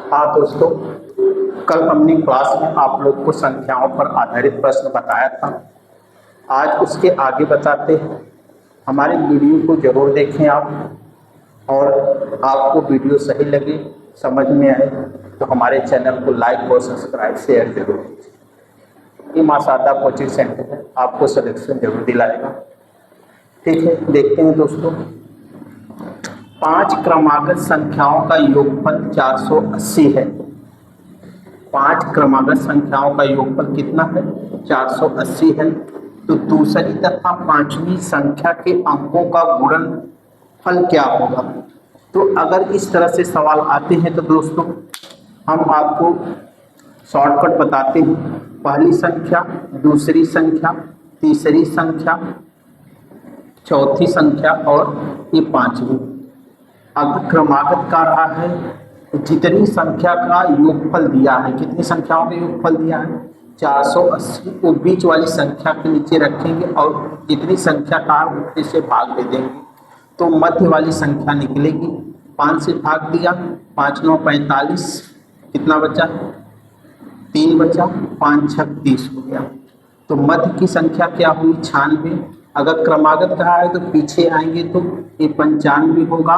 हाँ दोस्तों, कल हमने क्लास में आप लोग को संख्याओं पर आधारित प्रश्न बताया था। आज उसके आगे बताते हैं। हमारे वीडियो को जरूर देखें आप, और आपको वीडियो सही लगे, समझ में आए तो हमारे चैनल को लाइक और सब्सक्राइब शेयर जरूर कीजिए। ये मासादा कोचिंग सेंटर है, आपको सिलेक्शन जरूर दिलाएगा। ठीक है, देखते हैं दोस्तों। 5 क्रमागत संख्याओं का योगफल 480 है। 5 क्रमागत संख्याओं का योगफल कितना है? 480 है। तो दूसरी तथा पांचवी संख्या के अंकों का गुणनफल क्या होगा? तो अगर इस तरह से सवाल आते हैं तो दोस्तों हम आपको शॉर्टकट बताते हैं। पहली संख्या, दूसरी संख्या, तीसरी संख्या, चौथी संख्या और ये पांचवी। अब क्रमागत का रहा है, जितनी संख्या का योगफल दिया है, कितनी संख्याओं का योगफल दिया है? 480 को बीच वाली संख्या के नीचे रखेंगे और जितनी संख्या का इसे भाग दे देंगे तो मध्य वाली संख्या निकलेगी। 5 से भाग दिया, 5 9 45, कितना बचा? 3 बचा, 5 6 30 हो गया। तो मध्य की संख्या क्या हुई? 96। अगर क्रमागत कहा है तो पीछे आएंगे तो ये 95 होगा,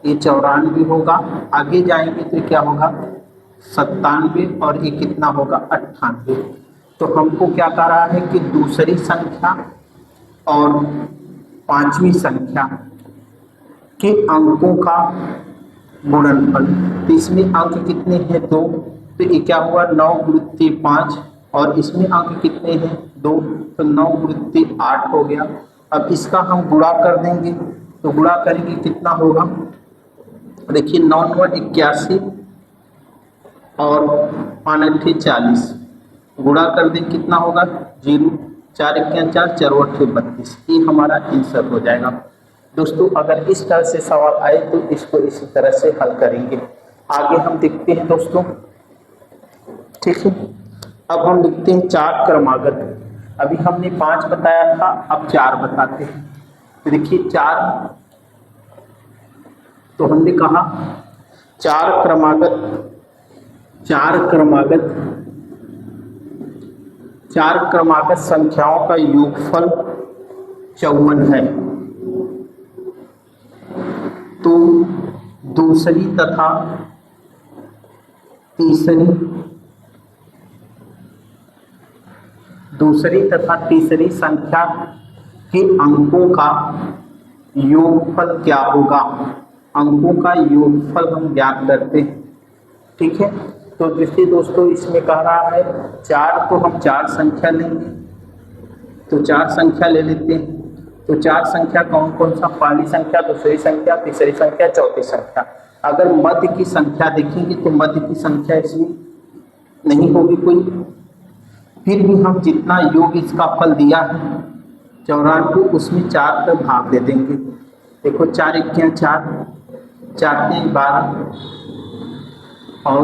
ये 94 होगा, आगे जाएंगे तो क्या होगा? 97 और ये कितना होगा? 98। तो हमको क्या कह रहा है कि दूसरी संख्या और पांचवी संख्या के अंकों का गुणनफल। तो इसमें अंक कितने हैं? 2। तो ये क्या हुआ? 9 × 3 5, और इसमें अंक कितने हैं? 2। तो 9 × 3 8 हो गया। अब इसका हम गुणा कर देंगे, तो गुणा करेंगे कितना होगा? देखिए 9 9 81 और 5 8 40, गुणा कर दें कितना होगा? 0। 4 1 4, 4 8 32। ये हमारा आंसर हो जाएगा। दोस्तों अगर इस तरह से सवाल आए तो इसको इसी तरह से हल करेंगे। आगे हम देखते हैं दोस्तों। ठीक है, अब हम लिखते हैं 4 क्रमागत। अभी हमने 5 बताया था, अब 4 बताते हैं। तो देखिए 4, तो हमने कहा 4 क्रमागत 4 क्रमागत संख्याओं का योगफल 54 है। तो दूसरी तथा तीसरी संख्या के अंकों का योगफल क्या होगा? अंकों का योगफल हम ज्ञात करते हैं। ठीक है, तो देखिए दोस्तों इसमें कह रहा है 4 को हम 4 संख्या लेंगे, तो 4 संख्या ले लेते हैं। तो 4 संख्या कौन कौन सा? पहली संख्या, दूसरी संख्या, तीसरी संख्या, चौथी संख्या। अगर मध्य की संख्या देखेंगे तो मध्य की संख्या इसमें नहीं होगी कोई। फिर भी हम जितना योग इसका फल दिया है 94, उसमें 4 पर भाग दे देंगे। देखो 4 1 4, 4 3 12 और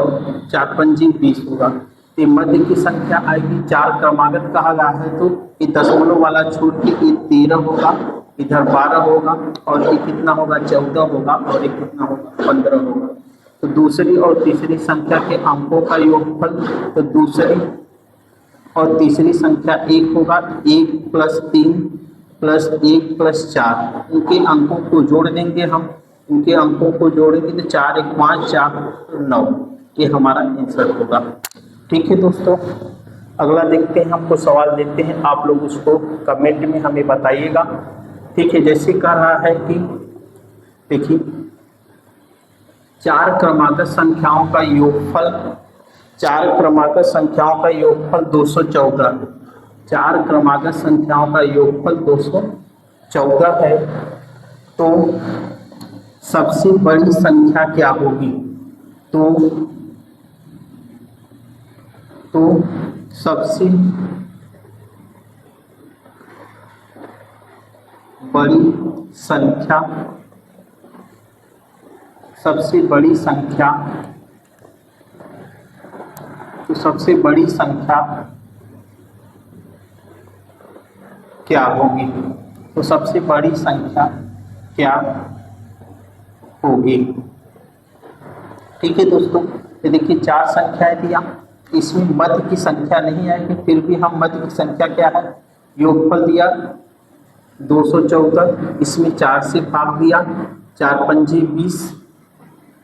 4 5 20 होगा। ये मध्य की संख्या आएगी। 4 क्रमागत कहा गया है तो ये दशमलव वाला छोड़ के ये 13 होगा, इधर 12 होगा, और ये कितना होगा? 14 होगा, और ये कितना होगा? 15 होगा। तो दूसरी और तीसरी संख्या के अंकों का योगफल, तो दूसरी और तीसरी संख्या 1 होगा। 1 + 3 + 1 + 4, इनके अंकों को जोड़ देंगे हम। इनके अंकों को जोड़ेंगे तो 4 1 5, 4 9, ये हमारा आंसर होगा। ठीक है दोस्तों, अगला देखते हैं। हमको सवाल देते हैं, आप लोग उसको कमेंट में हमें बताइएगा। ठीक है, जैसे कह रहा है कि देखिए 4 क्रमागत संख्याओं का योगफल, 4 क्रमागत संख्याओं का योगफल 214। 4 क्रमागत संख्याओं का योगफल 214 है। तो सबसे बड़ी संख्या क्या होगी? तो सबसे बड़ी संख्या सबसे बड़ी संख्या क्या होगी? तो सबसे बड़ी संख्या क्या होगी? ठीक है दोस्तों, तो देखिए 4 संख्याएं दिया, इसमें मध्य की संख्या नहीं आएगी, फिर भी हम मध्य की संख्या क्या है योगफल दिया 214, इसमें 4 से भाग दिया, 4 पंजे 20,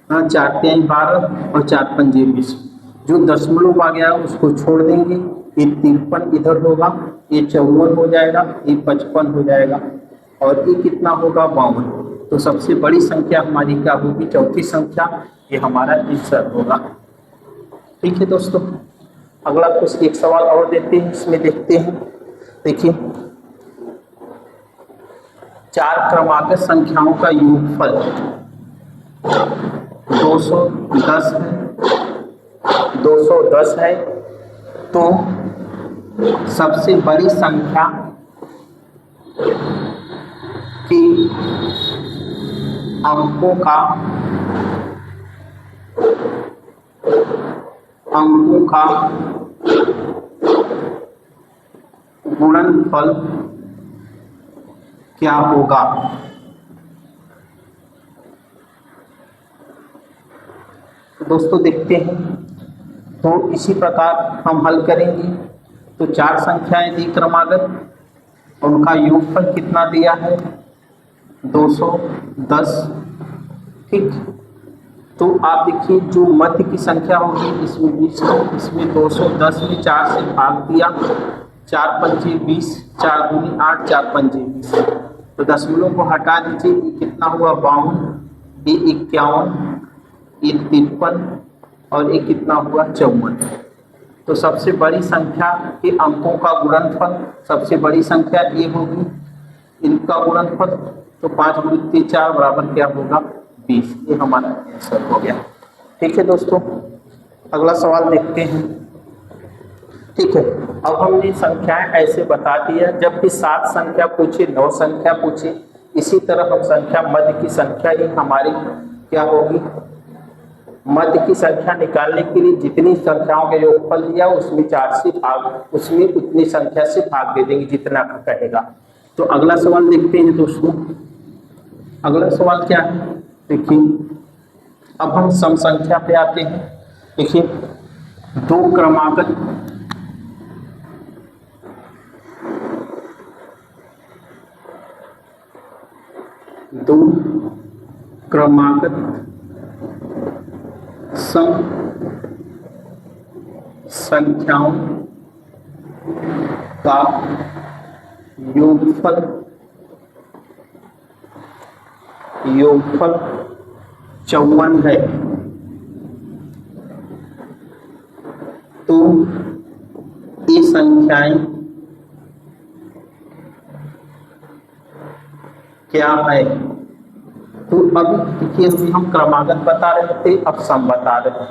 4 तिहाई 12 और 4 पंजे 20। जो दशमलव आ गया उसको छोड़ देंगे, ये 53 इधर होगा, ये 54 हो जाएगा, ये 55 हो जाएगा और ये कितना होगा 52। तो सबसे बड़ी संख्या हमारी क्या होगी, चौथी संख्या, ये हमारा आंसर होगा। ठीक है दोस्तों, अगला कुछ एक सवाल और देते हैं, इसमें देखते हैं। देखिए 4 क्रमागत संख्याओं का योगफल 210 है, 210 है, तो सबसे बड़ी संख्या की अंकों का गुणनफल क्या होगा। तो दोस्तों देखते हैं, तो इसी प्रकार हम हल करेंगे। तो 4 संख्याएं दी क्रमागत, उनका योगफल कितना दिया है 210। ठीक, तो आप देखिए जो मध्य की संख्या होगी इसमें 20 है, इसमें 210 में 4 से भाग दिया, 4 पंजे 20, 4 दूनी 8, 4 पंजे 20। तो दशमलव को हटा दीजिए, ये कितना हुआ 52, ये 51, ये 53 और ये कितना हुआ 54। तो सबसे बड़ी संख्या के अंकों का गुणनफल, सबसे बड़ी संख्या ये होगी, इनका गुणनफल, तो 5 × 3 4 बराबर क्या होगा 20। ये हमारा आंसर हो गया। ठीक है दोस्तों, अगला सवाल देखते हैं। ठीक है, अब हमने संख्याएं ऐसे बता दिया, जब भी 7 संख्या पूछे 9 संख्या पूछे, इसी तरह हम संख्या मध्य की संख्या ही हमारी क्या होगी, मध्य की संख्या निकालने के लिए जितनी संख्याओं के योगफल लिया उसमें 4 से भाग, उसमें उतनी संख्या से भाग दे देंगे जितना का कहेगा। तो अगला सवाल देखते हैं दोस्तों। अगला सवाल क्या है, देखिए अब हम सम संख्या पे आते हैं। देखिए 2 क्रमागत सम संख्याओं का योगफल 54 है, तो ये संख्याएं क्या है। तो अब देखिए हम क्रमागत बता रहे थे, अब सम बता रहे हैं।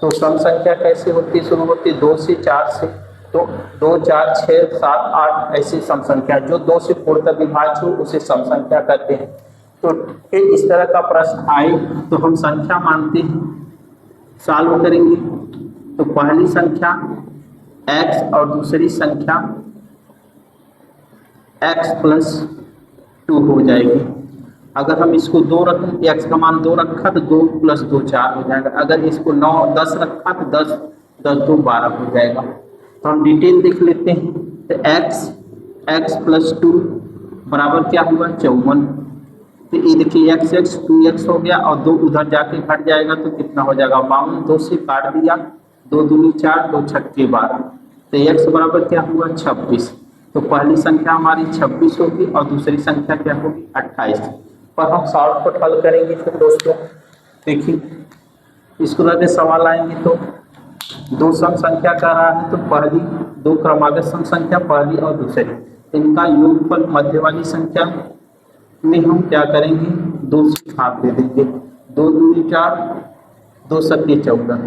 तो सम संख्या कैसे होती है, शुरू होती है 2 से 4 से, तो 2 4 6 7 8 ऐसी सम संख्या, जो 2 से पूर्णतः विभाज्य हो उसे सम संख्या कहते हैं। तो फिर इस तरह का प्रश्न आए तो हम संख्या मानते हैं, सॉल्व करेंगे। तो पहली संख्या x और दूसरी संख्या x + 2 हो जाएगी। अगर हम इसको 2 रखें, x का मान 2 रखा तो 2 + 2 4 हो जाएगा। अगर इसको 9 10 रखा तो 10 10 2 12 हो जाएगा। तो हम डिटेल देख लेते हैं। तो x + 2 बराबर क्या हुआ 54। तो ये देखिए x 2x हो गया और 2 उधर जाके घट जाएगा तो कितना हो जाएगा 52। 2 से काट दिया, 2 दूनी 4, 2 छक्के 12। तो x बराबर क्या हुआ 26। तो पहली संख्या हमारी 26 होगी और दूसरी संख्या क्या होगी 28। पर हम शॉर्टकट हल करेंगे। फिर दोस्तों देखिए इसको लगे सवाल आएंगे तो 2 सम संख्या कह रहा है, तो पहली 2 क्रमागत सम संख्या पहली और दूसरी, इनका योगफल मध्य वाली संख्या में हम क्या करेंगे 2 से भाग दे देंगे। 2 दूनी 4, 2 सत्ते 14।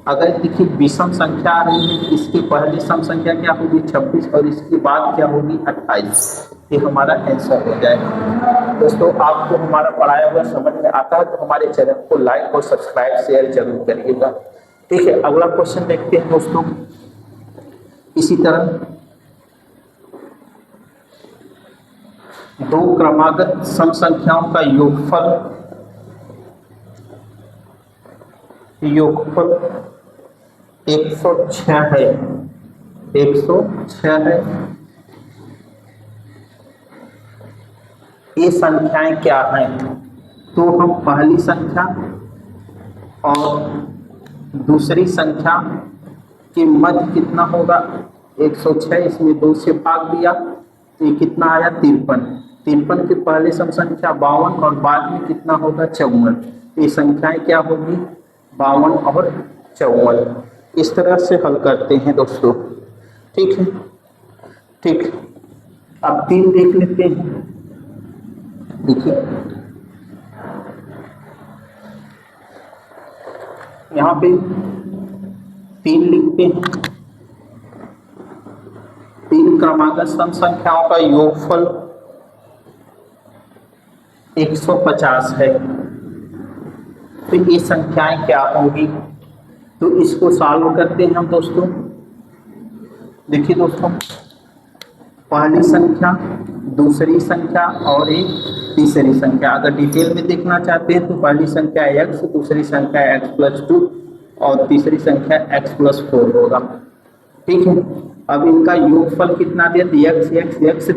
अगर देखिए विषम संख्या आ रही है, इसकी पहली सम संख्या क्या होगी 26 और इसके बाद क्या होगी 28। ये हमारा आंसर हो जाएगा। दोस्तों आपको हमारा पढ़ाया हुआ समझ में आता है तो हमारे चैनल को लाइक और सब्सक्राइब शेयर जरूर करिएगा। ठीक है, अगला क्वेश्चन देखते हैं दोस्तों। इसी तरह 2 क्रमागत सम संख्याओं का योगफल 106 है, 106 है। ये संख्याएं क्या हैं? तो हम पहली संख्या और दूसरी संख्या के मध्य कितना होगा 106, इसमें 2 से भाग दिया तो ये कितना आया 53। 53 के पहले सम संख्या 52 और बाद में कितना होगा 54। ये संख्याएं क्या होगी 52 और 54। इस तरह से हल करते हैं दोस्तों, ठीक है। ठीक, अब 3 देख लेते हैं। देखिए यहाँ पे 3 लिखते हैं। 3 क्रमागत सम संख्याओं का योगफल 150 है। तो ये संख्याएं क्या होंगी? तो इसको सॉल्व करते हैं हम दोस्तों। देखिए दोस्तों, पहली संख्या, दूसरी संख्या और एक तीसरी संख्या। अगर डिटेल में देखना चाहते हैं तो पहली संख्या x, दूसरी संख्या x+2 और तीसरी संख्या x+4 होगा, ठीक है। अब इनका योगफल कितना दिया? x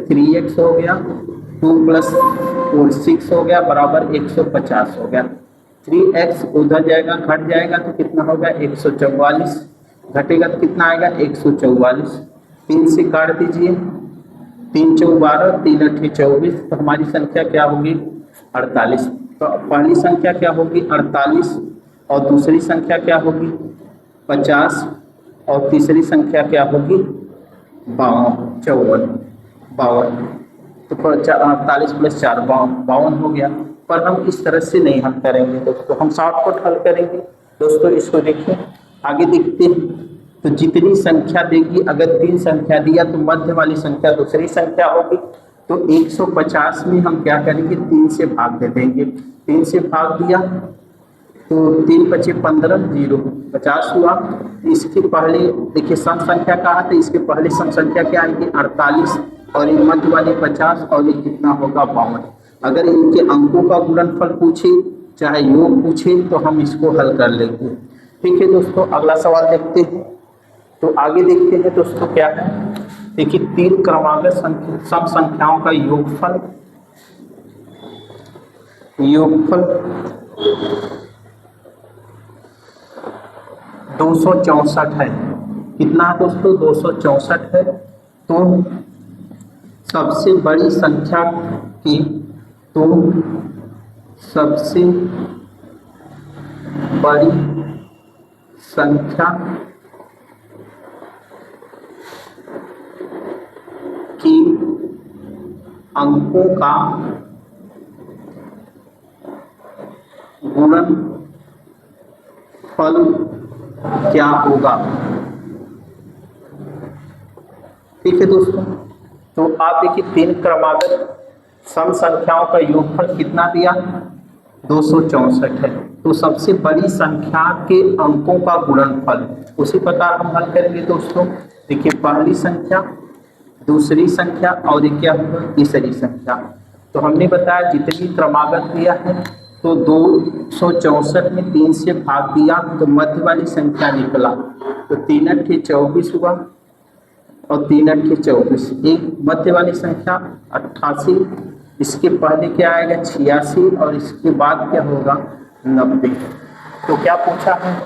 3x हो गया, 2 + 4 6 हो गया, बराबर 150 हो गया। 3x उधर जाएगा, घट जाएगा तो कितना होगा 144, घटेगा तो कितना आएगा 144। 3 से काट दीजिए, 3 चौक 12, 3 अट्ठी 24, तो हमारी संख्या क्या होगी 48। तो पहली संख्या क्या होगी 48 और दूसरी संख्या क्या होगी 50 और तीसरी संख्या क्या होगी 52। तो 48 + 4 52 हो गया। पर हम इस तरह से नहीं हल करेंगे दोस्तों, हम शॉर्टकट हल करेंगे दोस्तों। इसको देखिए, आगे देखते हैं। तो जितनी संख्या देगी, अगर 3 संख्या दिया तो मध्य वाली संख्या दूसरी संख्या होगी। तो 150 में हम क्या करेंगे 3 से भाग दे देंगे। 3 से भाग दिया तो 3 × 5 = 15, 0 50 हुआ। इसके पहले देखिए सम संख्या कहा था, इसके पहले सम संख्या क्या आएगी 48 और ये मध्य वाली 50 और ये कितना होगा 52। अगर इनके अंकों का गुणनफल पूछे चाहे योग पूछे तो हम इसको हल कर लेंगे, ठीक है दोस्तों। अगला सवाल देखते हैं। तो आगे देखते हैं दोस्तों क्या है। देखिए 3 क्रमागत सम संख्याओं का योगफल 264 है। कितना है दोस्तों 264 है। तो सबसे बड़ी संख्या की, तो सबसे बड़ी संख्या की अंकों का गुणनफल क्या होगा, ठीक है दोस्तों। तो आप देखिए 3 क्रमागत सम संख्याओं का योगफल कितना दिया 264 है। तो सबसे बड़ी संख्या के अंकों का गुणनफल उसी प्रकार हम हल करेंगे दोस्तों। देखिए पहली संख्या, दूसरी संख्या और ये क्या होगा तीसरी संख्या। तो हमने बताया जितनी क्रमागत दिया है तो 264 में 3 से भाग दिया तो मध्य वाली संख्या निकला। तो 3 अट्ठी 24 हुआ और 3 अट्ठी 24, एक मध्य वाली संख्या 88, इसके पहले क्या आएगा 86 और इसके बाद क्या होगा 90। तो क्या पूछा है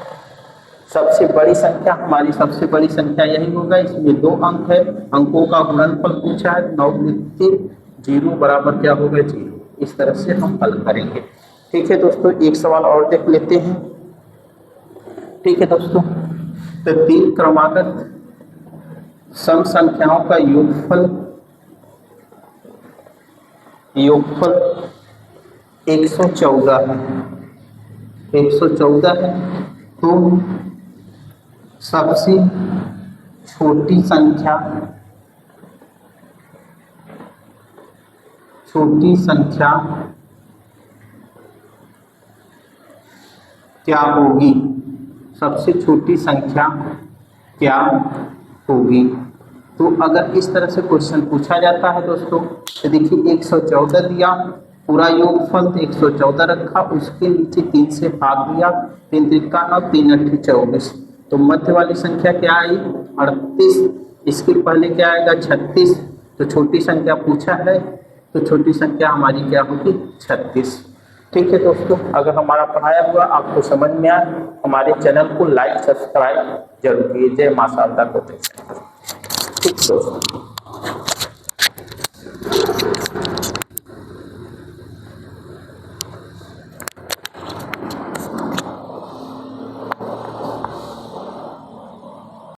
सबसे बड़ी संख्या, हमारी सबसे बड़ी संख्या यही होगा। इसमें 2 अंक है, अंकों का गुणनफल पूछा है। 9 लिख के 0 बराबर क्या होगा 0। इस तरह से हम हल करेंगे, ठीक है दोस्तों। एक सवाल और देख लेते हैं, ठीक है दोस्तों। तो 3 क्रमागत सम संख्याओं का योगफल 114 है। 114 है। तो सबसे छोटी संख्या क्या होगी, सबसे छोटी संख्या क्या होगी। तो अगर इस तरह से क्वेश्चन पूछा जाता है दोस्तों, तो देखिए 114 दिया पूरा योगफल 114 रखा, उसके नीचे 3 से भाग दिया, 3 त्रिका 9, 3 अट्ठी 24। तो मध्य वाली संख्या क्या आई? 38। इसके पहले क्या आएगा? 36। तो छोटी संख्या पूछा है, तो छोटी संख्या हमारी क्या होगी? 36। ठीक है दोस्तों, अगर हमारा पढ़ाया हुआ आपको समझ में आए, हमारे चैनल को लाइक सब्सक्राइब जरूर कीजिए। जय मां शारदा को। ठीक दोस्तों।